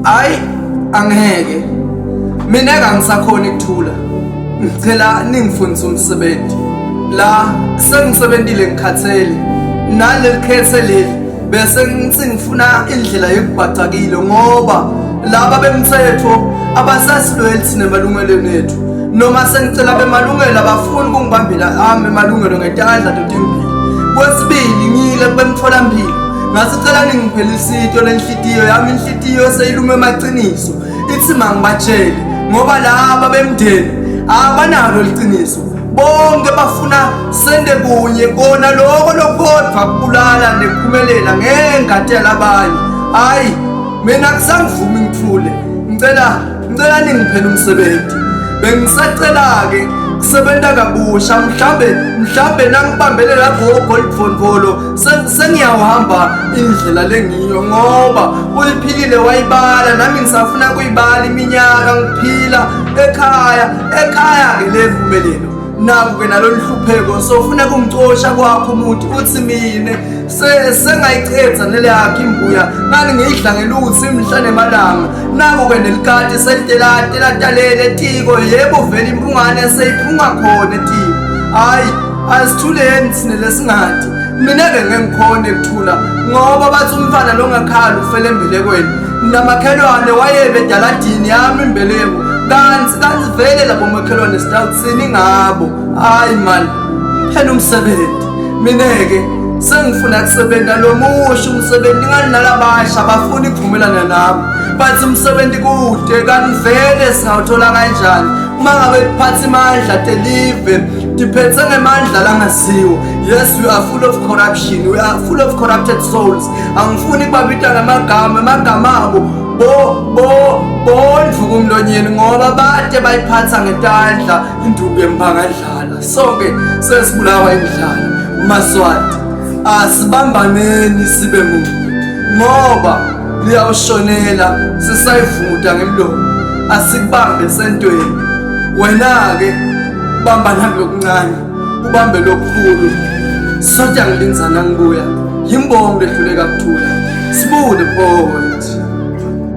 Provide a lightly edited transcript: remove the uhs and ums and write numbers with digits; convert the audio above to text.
Hayi angeke mina kangisakhona ukuthula. Ngicela ningifundise umsebenzi la sengisebentile ngikhathele naleli khethe leli bese ngifuna indlela yokubhacakile ngoba laba bemthetho abasasilweli thina emalungelweni ethu noma sengicela bemalungelo abafuni ukungibambela emalungelo ngetandla totimbili. Kwesibili ngile bemtholampilo ngasicela ningiphelise into lenhlitiyo yami, inhlitiyo seyilume emaqiniso ithi mangibatshele ngoba laba bemndeni abanalo liqiniso bonke bafuna sende kunye kona lokho lokhodwa kubulala nekuphumelela ngengatela abanye. Hayi mina kusangivumi ngithule, ngicela ningiphele umsebenzi. Bengisacela ke kusebenza kabusha mhlambe nangibambele lapho goldfonvolo sengiyahamba indlela lengiyo ngoba uyiphilile wayibala nami ngisafuna kuyibala iminyaka ngiphila ekhaya ke levumelelo naku ke nalo nhlupheko sofuna kumcosha kwakho umuntu uthi mina sengayichetha nele yakhe imbuya ngani ngiyidlangela ukuthi imhla nemalanga naku ke nelikati selitelatalele tiko yebo vele impungane seyiphunga khona tiko. Hayi asithuleni sine lesingathi mina ke ngengikhona ekuthula ngoba bathi umfana longakhala ufele embelekweni namakhelwane wayebe daladini yami imbeleko kanti vele labo makhelwane sitawutsini ngabo. Hayi man phela umsebenzi mina ke sengifuna kusebenza lo musho umsebenzi ngani nalabasha abafuni ukuvumelana nabo bathi umsebenzi kude kanti vele singawuthola kanjani uma ngabe iphatha imandla deliver diphethe ngemandla langasiwo. Yes, we are full of corruption, we are full of corrupted souls. Angifuni kubabita ngamagama abo ndvuka umlonyeni ngoba bade bayiphatha ngetandla induku yempangandlala. Sonke sesibulawa indlala maswati asibambaneni sibe munye ngoba liyawushonela sisayivuta ngemlomo asikubambe sentweni. Wena ke bamba nalokuncane ubambe lokukhulu soja ngilinzana ngibuya yimbongo lehluleka kuthula sibule boy.